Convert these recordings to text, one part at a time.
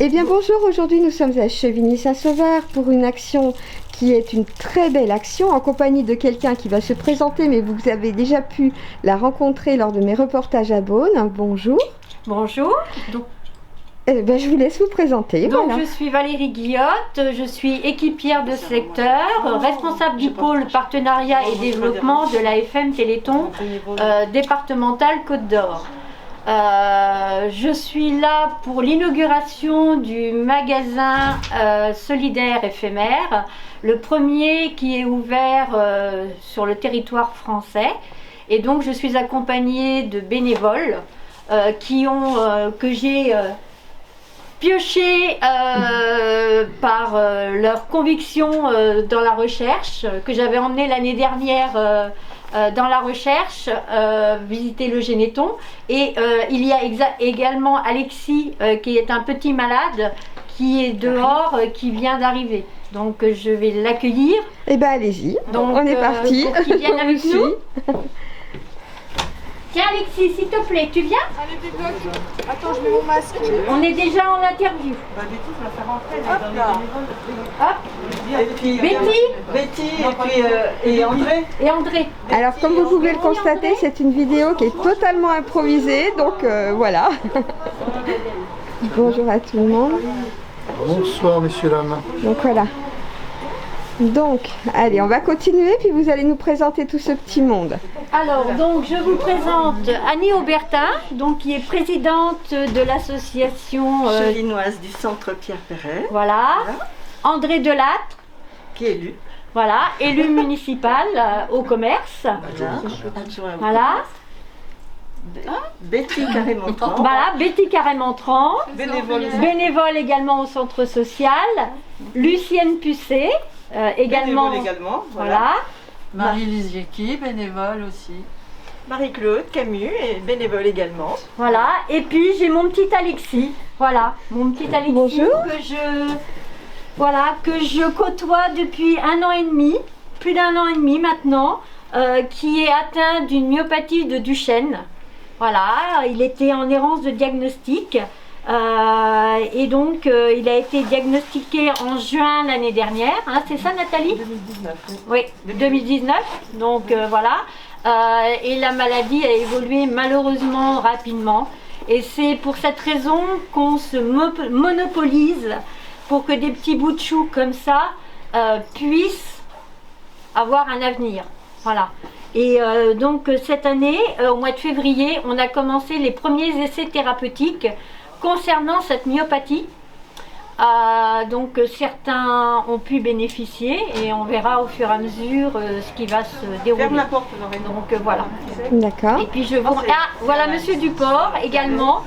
Eh bien bonjour, aujourd'hui nous sommes à Chevigny-Saint-Sauveur pour une action qui est une très belle action en compagnie de quelqu'un qui va se présenter, mais vous avez déjà pu la rencontrer lors de mes reportages à Beaune. Bonjour. Bonjour. Je vous laisse vous présenter. Donc voilà. Je suis Valérie Guillotte, je suis équipière de secteur, responsable du pôle partenariat et développement de l'AFM Téléthon départemental Côte d'Or. Je suis là pour l'inauguration du magasin solidaire éphémère, le premier qui est ouvert sur le territoire français. Et donc je suis accompagnée de bénévoles que j'ai pioché par leur conviction dans la recherche, que j'avais emmené l'année dernière dans la recherche, visiter le Généton. Et il y a également Alexis qui est un petit malade qui est dehors, qui vient d'arriver. Donc je vais l'accueillir. Eh bien allez-y, donc on est parti. Pour qu'il vienne avec nous. Tiens Alexis, s'il te plaît, tu viens? Allez, débloque. Attends, je mets mon masque. On est déjà en interview. Bah Betty, je vais faire rentrer Hop là. Hop. Et puis Betty et André. et André. Alors comme vous pouvez le constater, c'est une vidéo qui est totalement improvisée, donc voilà. Bonjour à tout le monde. Bonsoir messieurs, dames. Donc voilà. Donc, allez, on va continuer, puis vous allez nous présenter tout ce petit monde. Alors, donc, je vous présente Annie Aubertin, donc, qui est présidente de l'association Chevinoise du centre Pierre Perret. Voilà. André Delattre, Qui est élu. voilà, élu municipal au commerce. Voilà. Adjoint. Voilà. Betty Carré-Montrand. Voilà, Betty Carré-Montrand, Bénévole également au centre social. Lucienne Pucet, également. Bénévole également. Voilà. Marie-Lise Jecky, bénévole aussi. Marie-Claude Camus est bénévole également. Voilà. Et puis j'ai mon petit Alexis. Voilà, mon petit Alexis. Bonjour. Que je côtoie depuis 1 an et demi, plus d'1 an et demi maintenant, qui est atteint d'une myopathie de Duchenne. Voilà, il était en errance de diagnostic et donc il a été diagnostiqué en juin l'année dernière, hein, c'est ça Nathalie? 2019. Oui, 2019, donc voilà. Et la maladie a évolué malheureusement rapidement. Et c'est pour cette raison qu'on se monopolise pour que des petits bouts de chou comme ça puissent avoir un avenir. Voilà. Et donc cette année, au mois de février, on a commencé les premiers essais thérapeutiques concernant cette myopathie. Donc certains ont pu bénéficier et on verra au fur et à mesure ce qui va se dérouler. Ferme la porte, Lorraine. Donc voilà. D'accord. Et puis je vous... Ah, voilà Monsieur Duport également,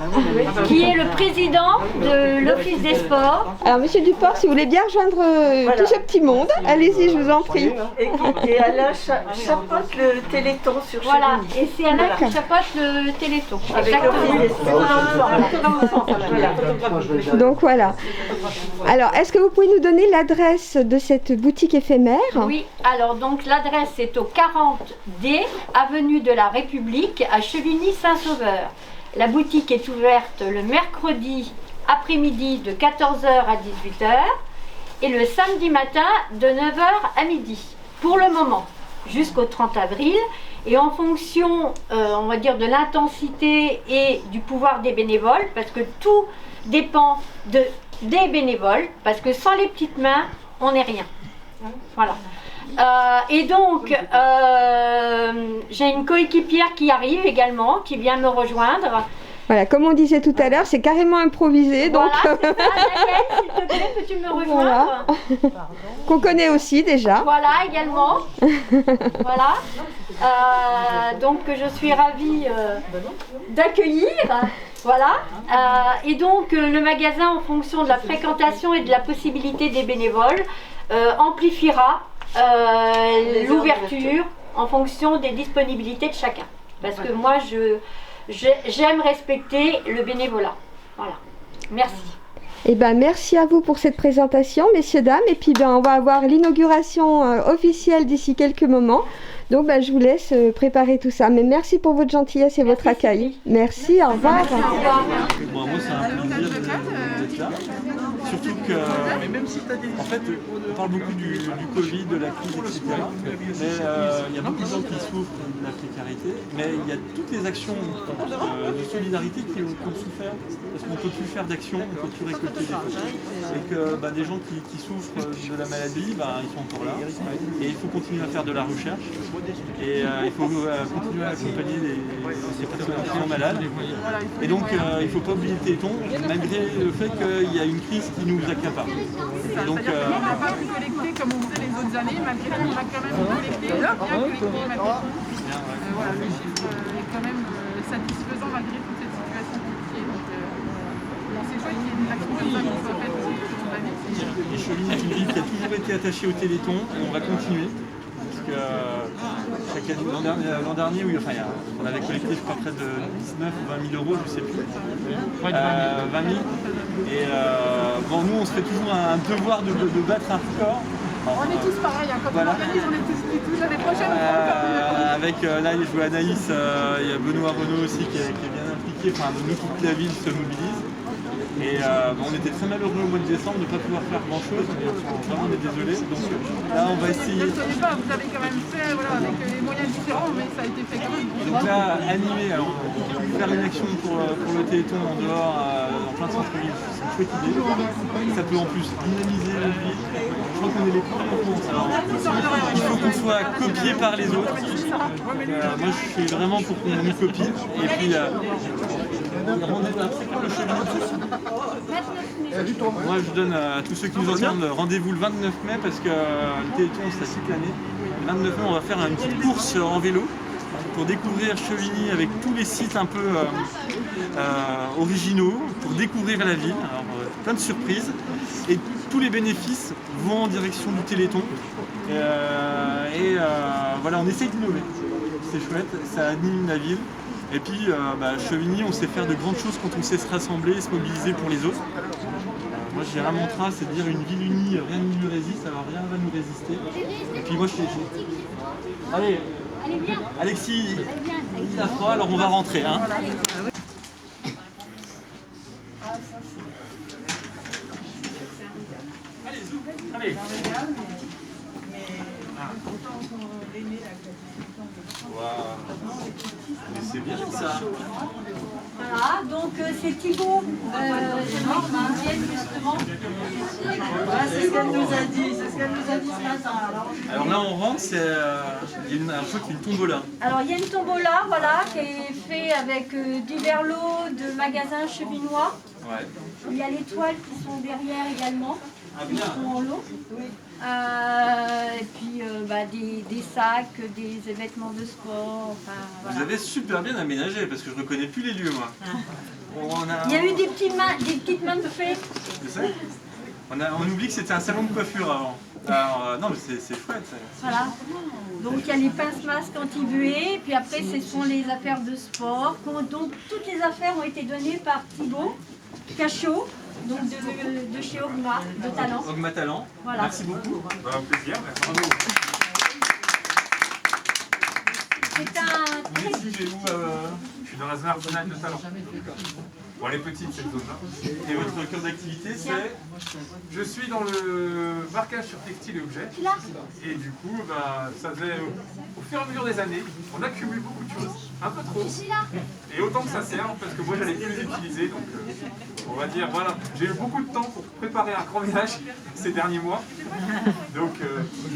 qui est le président de l'Office des sports. Alors Monsieur Duport, si vous voulez bien rejoindre tout ce petit monde, allez-y, je vous en prie. Et Alain chapeaute le Téléthon sur Voilà, Chevigny. et c'est Alain qui chapeaute le Téléthon. Avec l'Office des sports. Donc voilà. Alors, est-ce que vous pouvez nous donner l'adresse de cette boutique éphémère? Oui, alors donc l'adresse est au 40D, avenue de la République, à Chevigny-Saint-Sauveur. La boutique est ouverte le mercredi après-midi de 14h à 18h et le samedi matin de 9h à midi. Pour le moment, jusqu'au 30 avril. Et en fonction, on va dire, de l'intensité et du pouvoir des bénévoles, parce que tout dépend des bénévoles, parce que sans les petites mains, on n'est rien. Voilà. Et donc, j'ai une coéquipière qui arrive également, qui vient me rejoindre. Voilà, comme on disait tout à l'heure, c'est carrément improvisé, donc Voilà, c'est ça. Daniel, s'il te plaît, peux-tu me rejoindre? qu'on connaît aussi déjà. Voilà, également. Voilà. Donc, je suis ravie d'accueillir. Voilà. Et donc, le magasin, en fonction de la fréquentation et de la possibilité des bénévoles, amplifiera l'ouverture en fonction des disponibilités de chacun. Parce que moi, j'aime respecter le bénévolat. Voilà. Merci. Eh ben, merci à vous pour cette présentation, messieurs, dames. Et puis, on va avoir l'inauguration officielle d'ici quelques moments. Donc, je vous laisse préparer tout ça. Mais merci pour votre gentillesse et votre accueil. Merci, au revoir. Merci, au revoir. Donc, à Jocade, en fait, on parle beaucoup du Covid, de la crise, etc. Mais il y a beaucoup de gens qui souffrent de la précarité, mais il y a toutes les actions de solidarité qui ont souffert, parce qu'on ne peut plus faire d'actions, on ne peut plus récolter des fonds. Et que des gens qui souffrent de la maladie, ils sont encore là. Et il faut continuer à faire de la recherche. Et il faut continuer à accompagner les personnes qui sont malades. Et donc, il ne faut pas oublier le Téléthon, malgré le fait qu'il y a une crise qui nous accapare. Et donc, on n'a pas pu collecter comme on faisait les autres années, malgré tout, on a quand même collecté, bien collecté malgré tout. Voilà, le chiffre est quand même satisfaisant malgré toute cette situation compliquée. Donc, c'est chouette qu'il y ait des actions comme ça qui soient faites aussi tout au long de l'année. Et Chevigny est une ville qui a toujours été attachée au Téléthon, et on va continuer. Parce que chaque année, l'an dernier, oui, enfin, on avait collecté, je crois, près de 19 ou 20 000 euros, je ne sais plus. 20 000. Et nous, on se fait toujours un devoir de battre un record. On est tous pareils, quand on organise, on est tous l'année prochaine. Avec, là, je vois Anaïs, il y a Benoît Renaud aussi qui est bien impliqué, enfin, nous, toute la ville se mobilise. Et on était très malheureux au mois de décembre de ne pas pouvoir faire grand chose, mais vraiment on est désolé. Donc là on va essayer. Ne le pas, vous avez quand même fait avec les moyens différents, mais ça a été fait quand même. Donc là, animer, alors faire une action pour le Téléthon en dehors, en plein centre-ville, c'est une chouette idée. Ça peut en plus dynamiser la ville. Je crois qu'on est les premiers en France. Alors, il faut qu'on soit copié par les autres. Moi je suis vraiment pour qu'on nous copie. Et puis moi je donne à tous ceux qui nous entendent rendez-vous le 29 mai parce que le Téléthon c'est toute l'année. Le 29 mai on va faire une petite course en vélo pour découvrir Chevigny avec tous les sites un peu originaux, pour découvrir la ville, alors, plein de surprises et tous les bénéfices vont en direction du Téléthon voilà, on essaye d'innover, c'est chouette, ça anime la ville. Et puis, Chevigny, on sait faire de grandes choses quand on sait se rassembler et se mobiliser pour les autres. Moi, j'ai un mantra, c'est de dire une ville unie, rien ne lui résiste, alors rien ne va nous résister. Et puis moi, Allez, Alexis, il a froid, alors on va rentrer. Hein. Allez. Wow. Mais c'est bien ça. Voilà, donc c'est Thibaut justement. Voilà, c'est ce qu'elle nous a dit, ce matin. Alors là on rentre, il y a un truc, une tombola. Alors il y a une tombola, voilà, qui est faite avec divers lots de magasins chevinois. Ouais. Il y a les toiles qui sont derrière également. Qui sont en lot. Oui. Et puis des sacs, des vêtements de sport. Enfin, voilà. Vous avez super bien aménagé parce que je ne reconnais plus les lieux moi. Il y a eu des petites mains de fée. C'est ça. On oublie que c'était un salon de coiffure avant. Alors, non mais c'est chouette. Voilà. Donc il y a les pinces-masques anti-buée, puis après ce sont les affaires de sport. Donc toutes les affaires ont été données par Thibaut Cachot. Donc de chez Ogma, de Talent. Ogma Talent, voilà. Merci beaucoup. Un plaisir, merci. C'est un très... Je suis dans la zone arsenal de Talent. Bon, elle est petite cette zone-là. Et votre cœur d'activité c'est? Je suis dans le marquage sur textile et objets. Et du coup, ça faisait au fur et à mesure des années, on accumule beaucoup de choses, un peu trop. Et autant que ça serve, parce que moi j'allais plus les utiliser, donc on va dire, voilà, j'ai eu beaucoup de temps pour préparer un grand ménage ces derniers mois. Donc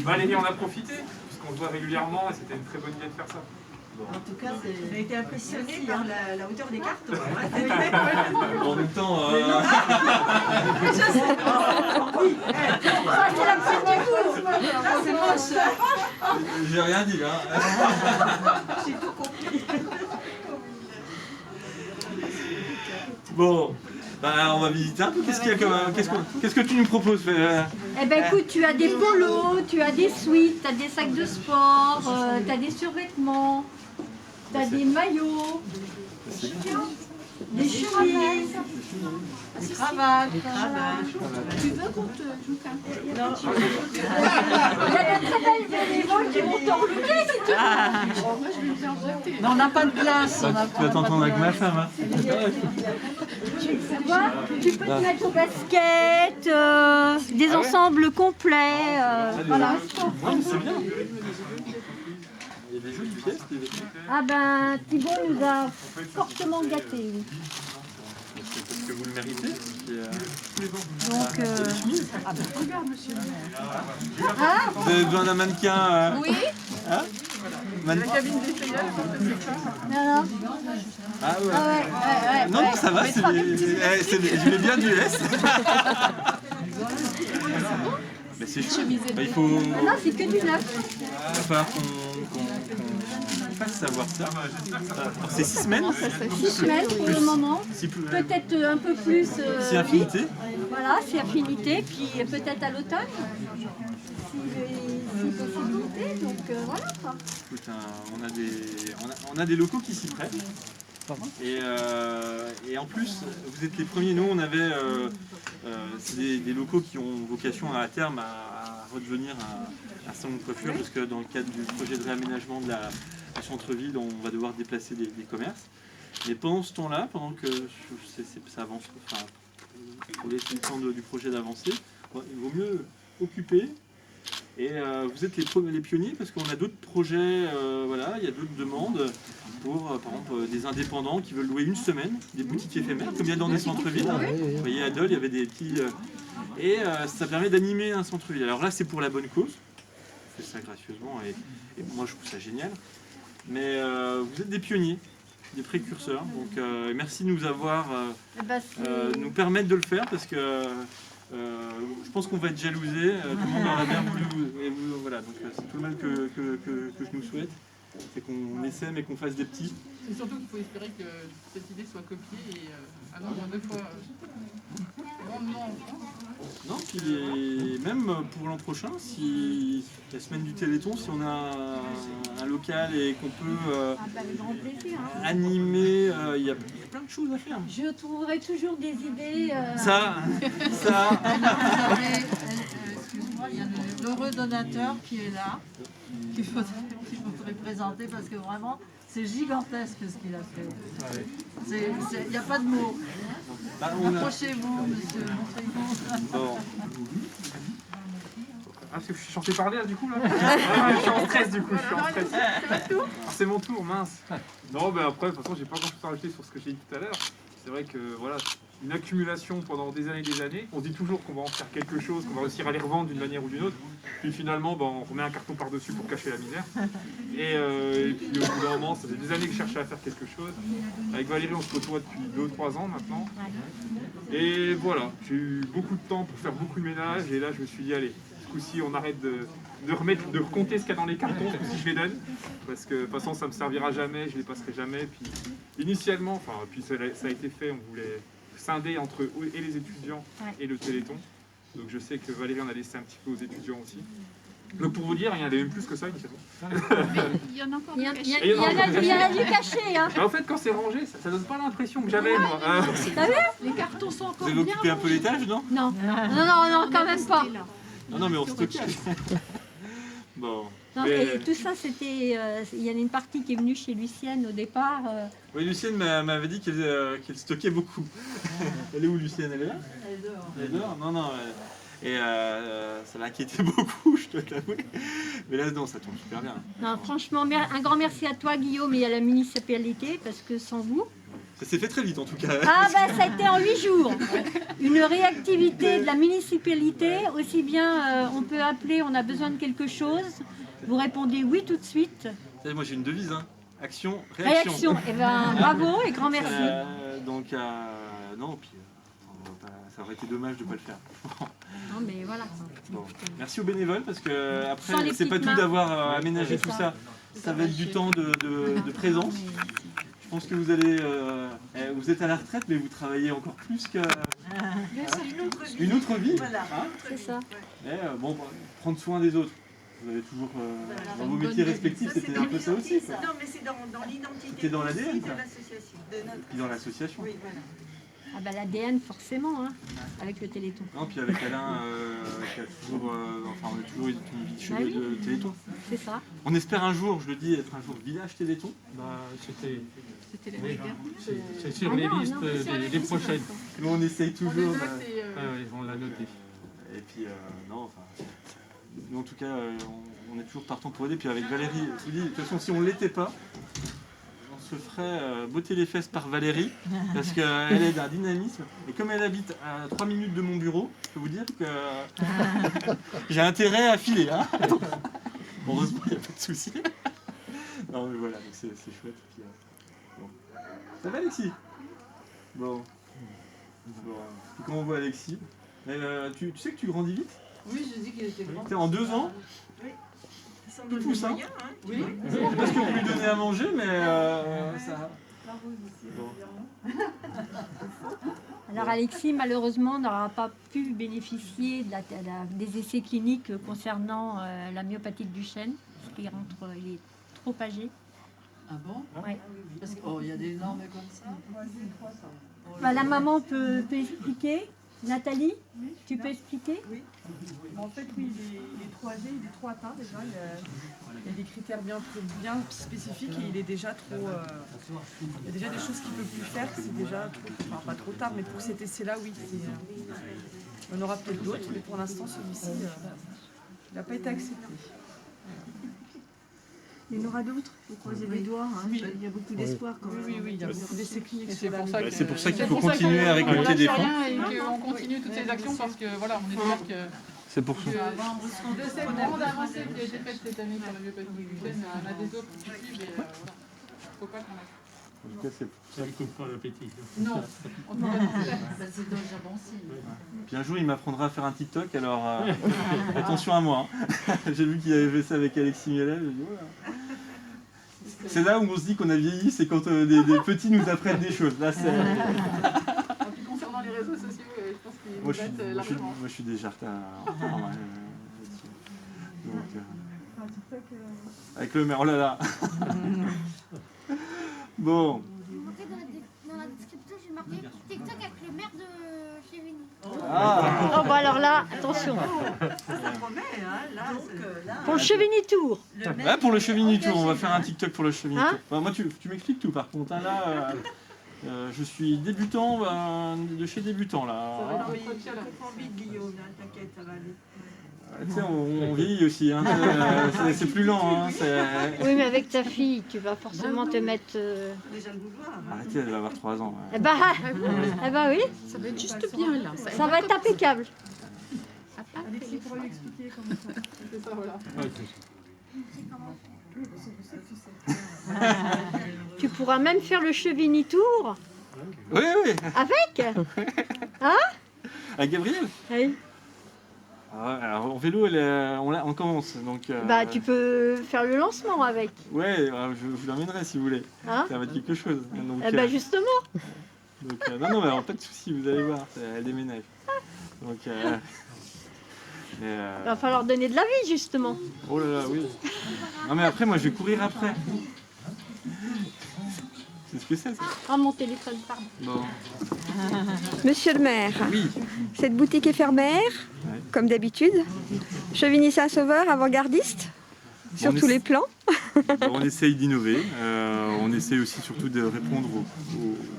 Valérie en a profité, puisqu'on se voit régulièrement et c'était une très bonne idée de faire ça. En tout cas, j'ai été impressionnée par la hauteur des cartes. En même temps... c'est la petite du c'est moche. J'ai rien dit, hein. J'ai tout compris. Bon, on va visiter un peu. Qu'est-ce que tu nous proposes? Eh ben écoute, tu as des polos, tu as des sweats, tu as des sacs de sport, tu as des survêtements, tu as des maillots, des chemises, des cravates. Tu veux qu'on te joue un Non. Il y a des très belles bénévoles qui vont t'enlever si tu veux. Moi je vais me faire jeter. Non, on n'a pas de place. Tu vas t'entendre avec ma femme. Hein. Tu peux te mettre au basket, des ensembles complets. Voilà. Ouais, c'est bien. Il y a des jolies pièces. Ah ben, Thibaut nous a fortement gâtés. Oui. C'est parce que vous le méritez. Donc, Vous avez besoin d'un mannequin oui. Hein La cabine d'essayage, c'est ça. Non. Ah ouais. Ouais. Non, ça va, je mets bien du S. Mais c'est chou. Bah, il faut... Non, c'est que du neuf. Il va falloir qu'on fasse savoir ça. Alors, c'est 6 semaines. 6 semaines pour le moment. Peut-être un peu plus. Si infinité. Voilà, c'est affinité. Puis peut-être à l'automne. Si possibilité. Donc voilà quoi. Écoute, on a des locaux qui s'y prêtent. Et en plus, vous êtes les premiers. Nous, on avait c'est des locaux qui ont vocation à terme à redevenir un salon de coiffure, parce que dans le cadre du projet de réaménagement du centre-ville, on va devoir déplacer des commerces. Mais pendant ce temps-là, pendant que ça avance, enfin, pour laisser le temps du projet d'avancer, il vaut mieux occuper. Et vous êtes les pionniers parce qu'on a d'autres projets, voilà, il y a d'autres demandes pour, par exemple, des indépendants qui veulent louer une semaine, des boutiques éphémères, comme il y a dans des centres-villes. Vous voyez, à Dole, il y avait des petits... et ça permet d'animer un centre-ville. Alors là, c'est pour la bonne cause. On fait ça gracieusement et moi, je trouve ça génial. Mais vous êtes des pionniers, des précurseurs. Donc merci de nous avoir... nous permettre de le faire parce que... je pense qu'on va être jalousé, tout le monde aurait bien voulu, et voilà, donc c'est tout le mal que je nous souhaite, c'est qu'on essaie mais qu'on fasse des petits. Et surtout qu'il faut espérer que cette idée soit copiée et un nombre de fois grandement en France. Non, puis même pour l'an prochain, si la semaine du Téléthon, si on a un local et qu'on peut animer, il y a plein de choses à faire. Je trouverai toujours des idées. Ça. Excuse-moi, il y a l'heureux donateur qui est là, qu'il faudrait présenter parce que vraiment, c'est gigantesque ce qu'il a fait. Il n'y a pas de mots. Approchez-vous, monsieur, montrez-vous. Bon. Ah, parce que je suis censé parler là du coup là. Je suis en stress du coup, je suis en stress. C'est mon tour, mince. Non, ben après, de toute façon, j'ai pas grand chose à rajouter sur ce que j'ai dit tout à l'heure. C'est vrai que voilà, une accumulation pendant des années. On se dit toujours qu'on va en faire quelque chose, qu'on va réussir à les revendre d'une manière ou d'une autre. Puis finalement, ben, on remet un carton par-dessus pour cacher la misère. Et puis au bout d'un moment, ça fait des années que je cherchais à faire quelque chose. Avec Valérie, on se côtoie depuis 2 ou 3 ans maintenant. Et voilà, j'ai eu beaucoup de temps pour faire beaucoup de ménage. Et là, je me suis dit, allez, ce coup-ci, on arrête de compter ce qu'il y a dans les cartons, si je les donne. Parce que de toute façon, ça ne me servira jamais, je ne les passerai jamais. Puis initialement, puis ça a été fait, on voulait scinder entre eux et les étudiants et le Téléthon. Donc je sais que Valérie en a laissé un petit peu aux étudiants aussi. Donc pour vous dire, il y en avait même plus que ça initialement. Il y en a encore Il y en a du caché. Hein. En fait, quand c'est rangé, ça donne pas l'impression que j'avais, moi. T'as vu? Les cartons sont encore Vous avez occupé un peu l'étage, non? Non, quand même pas. Non, mais on stockait. Bon. Non, Mais... et tout ça, c'était. Il y en a une partie qui est venue chez Lucienne au départ. Oui, Lucienne m'avait dit qu'elle stockait beaucoup. Elle est où, Lucienne? Elle est là? Elle est dehors. Non. Et ça l'a inquiété beaucoup, je dois t'avouer. Mais là, non, ça tombe super bien. Non, franchement, un grand merci à toi, Guillaume, et à la municipalité, parce que sans vous. Ça s'est fait très vite, en tout cas. Ah, bah, ça a été en 8 jours. Une réactivité de la municipalité. Aussi bien, on peut appeler, on a besoin de quelque chose. Vous répondez oui tout de suite. Moi, j'ai une devise, hein. Action, réaction. Réaction. Eh ben, bravo et grand merci. Donc, non, puis ça aurait été dommage de ne pas le faire. Non, mais voilà. Bon. Merci aux bénévoles, parce que Sans après, les c'est pas petites tout mains. d'avoir aménagé tout ça. Ça va être du temps de présence. Je pense que vous êtes à la retraite, mais vous travaillez encore plus que... une autre vie. Voilà. Hein, C'est ça. mais bon, prendre soin des autres. Vous avez toujours, dans vos métiers respectifs, c'était un peu ça aussi. Quoi. Non, mais c'est dans l'identité. C'était dans l'ADN, de ça. l'association. Puis dans l'association. Oui, voilà. Ah bah l'ADN forcément, hein, avec le Téléthon. Non, puis avec Alain, qui a toujours, on a toujours eu une vie de chevet de Téléthon. C'est ça. On espère un jour, je le dis, être un jour village Téléthon. C'était c'était les dernières. C'est sur les listes des prochaines. Nous on essaye toujours. On l'a noté. Et puis non, enfin, nous en tout cas, on est toujours partant pour aider. Puis avec Valérie, je vous dis, de toute façon, si on ne l'était pas, on se ferait botter les fesses par Valérie, parce qu'elle est d'un dynamisme. Et comme elle habite à 3 minutes de mon bureau, je peux vous dire que j'ai intérêt à filer. Hein. Heureusement, il n'y a pas de souci. Non, mais voilà, donc c'est chouette. Puis, bon. Ça va, Alexis? Bon. Puis quand on voit Alexis, tu sais que tu grandis vite? Oui, j'ai dit qu'il était grand. En 2 ans? Oui. Tout pousse, hein? Oui. C'est parce que vous lui donnez à manger, mais ça... Bon. Alors Alexis, malheureusement, n'aura pas pu bénéficier des essais cliniques concernant la myopathie de Duchenne, parce qu'il il est trop âgé. Ah bon? Ouais. Parce qu'il y a des normes comme ça. Bah, la maman peut expliquer. Nathalie, tu peux expliquer? Oui. En fait, oui, il est trop âgé, il est trop atteint déjà. Il y a des critères bien spécifiques et il est déjà trop. Il y a déjà des choses qu'il ne peut plus faire, c'est déjà trop. Enfin, pas trop tard, mais pour cet essai-là, oui. On aura peut-être d'autres, mais pour l'instant, celui-ci, il n'a pas été accepté. Il y en aura d'autres, vous croisez les doigts, hein. Oui. Il y a beaucoup d'espoir quand même. Oui, il y a beaucoup d'essais cliniques. C'est pour ça qu'il faut continuer à récolter des fonds. Et qu'on continue toutes ces actions parce que voilà, on espère que. C'est pour ça. De cette grande avancée qui a été faite cette année sur la myopathie du Duchenne, on a des autres qui suivent et voilà. Faut pas qu'on a. En tout cas, ça ne coupe pas l'appétit. Non, c'est déjà bon signe. Puis un jour, il m'apprendra à faire un TikTok, alors attention à moi. Hein. J'ai vu qu'il avait fait ça avec Alexis Miellet, j'ai dit voilà. C'est là où on se dit qu'on a vieilli, c'est quand des petits nous apprennent des choses. Là, c'est... Concernant les réseaux sociaux, je pense qu'ils nous battent largement. Moi, je suis déjà en retard. Donc, avec le maire, oh là là. Bon. Dans la description, j'ai marqué TikTok avec le maire de Chevigny. Ah. Oh bah alors là, attention. Ça promet, hein, là, pour le Chevigny Tour. Ouais, pour le Chevigny Tour, on va faire un TikTok pour le Chevigny Tour. Enfin, moi, tu m'expliques tout par contre. Hein, là, je suis débutant de chez débutant là. Ça va être trop vite, Guillaume, t'inquiète, ça va aller. Tu sais, on vieillit aussi, hein. C'est plus lent. Hein. Oui, mais avec ta fille, tu vas forcément te mettre... Déjà le vouloir. Arrêtez, elle va avoir 3 ans. Ouais. Eh ben oui, ça va être juste bien là. Ça va être impeccable. Alexis pourra lui expliquer comment ça. C'est ça, voilà. Tu pourras même faire le Chevigny Tour. Oui. Avec hein? Avec Gabriel? Oui. Alors, en vélo, on commence. Donc, bah, tu peux faire le lancement avec. Ouais, je vous l'emmènerai si vous voulez. Hein? Ça va être quelque chose. Donc, eh ben justement. Donc, non, mais alors, pas de soucis, vous allez voir. Elle déménage. Donc, il va falloir donner de la vie, justement. Oh là là, oui. Non, mais après, moi, je vais courir après. C'est ce que c'est, ça. Ah, mon téléphone, pardon. Bon. Monsieur le maire, oui. Cette boutique éphémère, ouais, comme d'habitude. Chevigny-Saint-Sauveur, avant-gardiste, sur tous les plans. On essaye d'innover. On essaye aussi surtout de répondre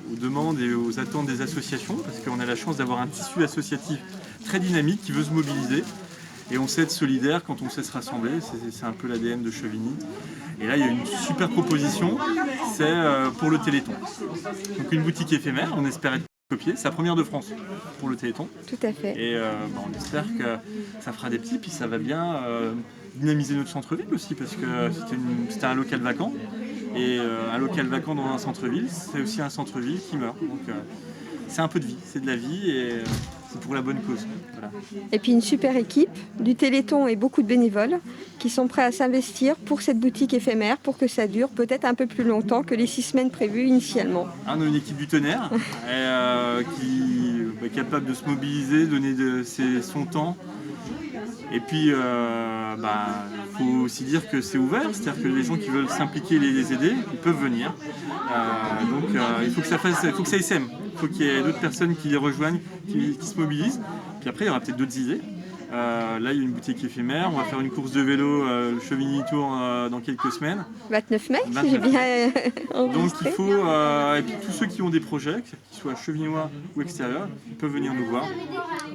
aux demandes et aux attentes des associations, parce qu'on a la chance d'avoir un tissu associatif très dynamique qui veut se mobiliser. Et on sait être solidaire quand on sait se rassembler, c'est un peu l'ADN de Chevigny. Et là, il y a une super proposition, c'est pour le Téléthon. Donc une boutique éphémère, on espère être copié, c'est la première de France pour le Téléthon. Tout à fait. Et on espère que ça fera des petits, puis ça va bien dynamiser notre centre-ville aussi, parce que c'était un local vacant. Et un local vacant dans un centre-ville, c'est aussi un centre-ville qui meurt. Donc c'est un peu de vie, c'est de la vie et c'est pour la bonne cause. Voilà. Et puis une super équipe du Téléthon et beaucoup de bénévoles qui sont prêts à s'investir pour cette boutique éphémère pour que ça dure peut-être un peu plus longtemps que les 6 semaines prévues initialement. On a une équipe du tonnerre qui est capable de se mobiliser, donner son temps. Et puis, faut aussi dire que c'est ouvert, c'est-à-dire que les gens qui veulent s'impliquer et les aider, ils peuvent venir. Donc il faut que ça essaime. Il faut qu'il y ait d'autres personnes qui les rejoignent, qui se mobilisent. Puis après, il y aura peut-être d'autres idées. Là, il y a une boutique éphémère. On va faire une course de vélo, le Chevigny Tour, dans quelques semaines. 29 mai, 29 si j'ai bien Donc enregistré. il faut, et puis tous ceux qui ont des projets, qu'ils soient chevignois ou extérieurs, ils peuvent venir nous voir,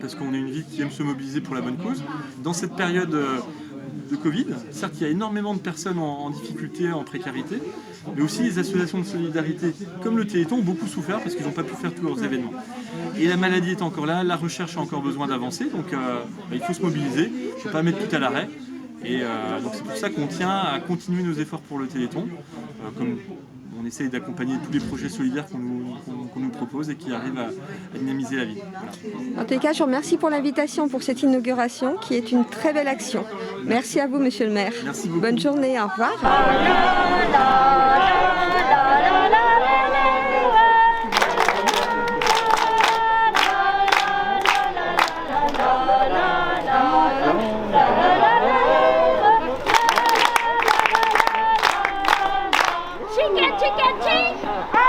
parce qu'on est une ville qui aime se mobiliser pour la bonne cause. Dans cette période de Covid, certes il y a énormément de personnes en difficulté, en précarité, mais aussi les associations de solidarité comme le Téléthon ont beaucoup souffert parce qu'ils n'ont pas pu faire tous leurs événements. Et la maladie est encore là, la recherche a encore besoin d'avancer, donc il faut se mobiliser, il ne faut pas mettre tout à l'arrêt. Et donc c'est pour ça qu'on tient à continuer nos efforts pour le Téléthon, comme on essaye d'accompagner tous les projets solidaires qu'on nous propose et qui arrivent à dynamiser la ville. Voilà. En tout cas, je vous remercie pour l'invitation pour cette inauguration qui est une très belle action. Merci à vous, monsieur le maire. Merci beaucoup. Bonne journée, au revoir. Chicken, chicken, chicken!